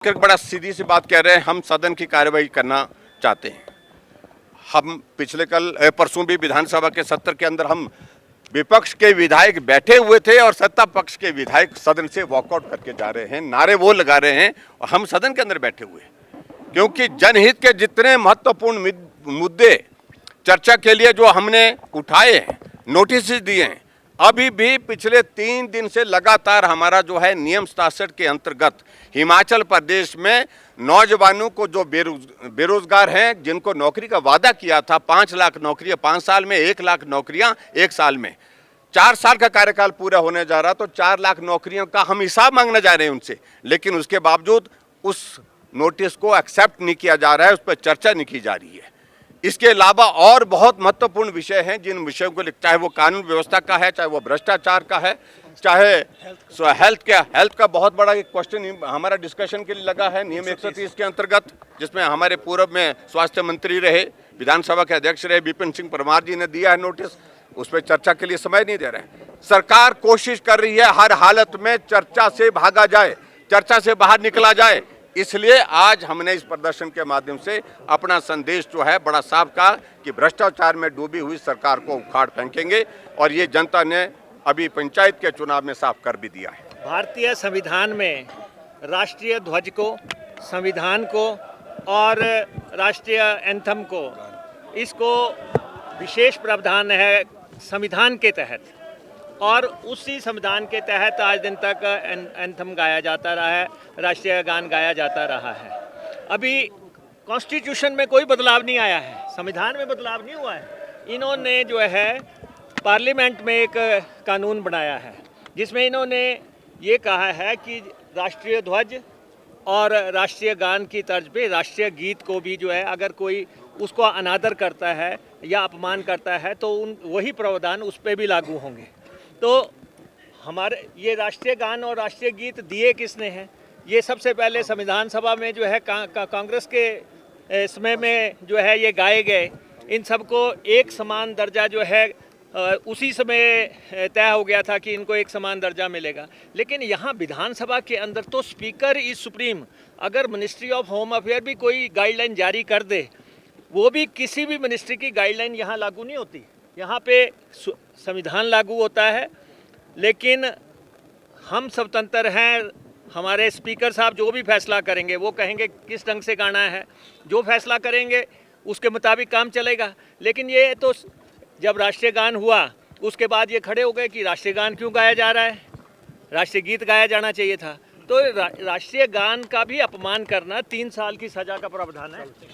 बड़ा सीधी सी बात कह रहे हैं, हम सदन की कार्यवाही करना चाहते हैं। हम पिछले परसों भी विधानसभा के सत्र के अंदर हम विपक्ष के विधायक बैठे हुए थे और सत्ता पक्ष के विधायक सदन से वॉकआउट करके जा रहे हैं, नारे वो लगा रहे हैं और हम सदन के अंदर बैठे हुए हैं। क्योंकि जनहित के जितने महत्वपूर्ण मुद्दे चर्चा के लिए जो हमने उठाए हैं, नोटिस दिए हैं, अभी भी पिछले 3 दिन से लगातार हमारा जो है नियम 67 के अंतर्गत हिमाचल प्रदेश में नौजवानों को जो बेरोजगार हैं, जिनको नौकरी का वादा किया था 5 लाख नौकरियां 5 साल में, 1 लाख नौकरियां 1 साल में, 4 साल का कार्यकाल पूरा होने जा रहा, तो 4 लाख नौकरियों का हम हिसाब मांगने जा रहे हैं उनसे। लेकिन उसके बावजूद उस नोटिस को एक्सेप्ट नहीं किया जा रहा है, उस पर चर्चा नहीं की जा रही है। इसके अलावा और बहुत महत्वपूर्ण विषय हैं, जिन विषयों को चाहे वो कानून व्यवस्था का है, चाहे वो भ्रष्टाचार का है, चाहे हेल्थ का बहुत बड़ा एक क्वेश्चन हमारा डिस्कशन के लिए लगा है नियम 130 के अंतर्गत, जिसमें हमारे पूर्व में स्वास्थ्य मंत्री रहे, विधानसभा के अध्यक्ष रहे विपिन सिंह परमार जी ने दिया है नोटिस, उस पर चर्चा के लिए समय नहीं दे रहे हैं। सरकार कोशिश कर रही है हर हालत में चर्चा से भागा जाए, चर्चा से बाहर निकला जाए। इसलिए आज हमने इस प्रदर्शन के माध्यम से अपना संदेश जो है बड़ा साफ कहा कि भ्रष्टाचार में डूबी हुई सरकार को उखाड़ फेंकेंगे, और ये जनता ने अभी पंचायत के चुनाव में साफ कर भी दिया है। भारतीय संविधान में राष्ट्रीय ध्वज को, संविधान को और राष्ट्रीय एंथम को, इसको विशेष प्रावधान है संविधान के तहत, और उसी संविधान के तहत आज दिन तक एंथम गाया जाता रहा है, राष्ट्रीय गान गाया जाता रहा है। अभी कॉन्स्टिट्यूशन में कोई बदलाव नहीं आया है, संविधान में बदलाव नहीं हुआ है। इन्होंने जो है पार्लियामेंट में एक कानून बनाया है, जिसमें इन्होंने ये कहा है कि राष्ट्रीय ध्वज और राष्ट्रीय गान की तर्ज पे राष्ट्रीय गीत को भी जो है, अगर कोई उसको अनादर करता है या अपमान करता है तो वही प्रावधान उस पर भी लागू होंगे। तो हमारे ये राष्ट्रीय गान और राष्ट्रीय गीत दिए किसने हैं? ये सबसे पहले संविधान सभा में जो है कांग्रेस के समय में जो है ये गाए गए। इन सबको एक समान दर्जा जो है उसी समय तय हो गया था कि इनको एक समान दर्जा मिलेगा। लेकिन यहाँ विधानसभा के अंदर तो स्पीकर इज सुप्रीम। अगर मिनिस्ट्री ऑफ होम अफेयर भी कोई गाइडलाइन जारी कर दे, वो भी किसी भी मिनिस्ट्री की गाइडलाइन यहाँ लागू नहीं होती। यहाँ पे संविधान लागू होता है, लेकिन हम स्वतंत्र हैं। हमारे स्पीकर साहब जो भी फैसला करेंगे वो कहेंगे किस ढंग से गाना है, जो फैसला करेंगे उसके मुताबिक काम चलेगा। लेकिन ये तो जब राष्ट्रीय गान हुआ उसके बाद ये खड़े हो गए कि राष्ट्रीय गान क्यों गाया जा रहा है, राष्ट्रीय गीत गाया जाना चाहिए था। तो राष्ट्रीय गान का भी अपमान करना 3 साल की सज़ा का प्रावधान है।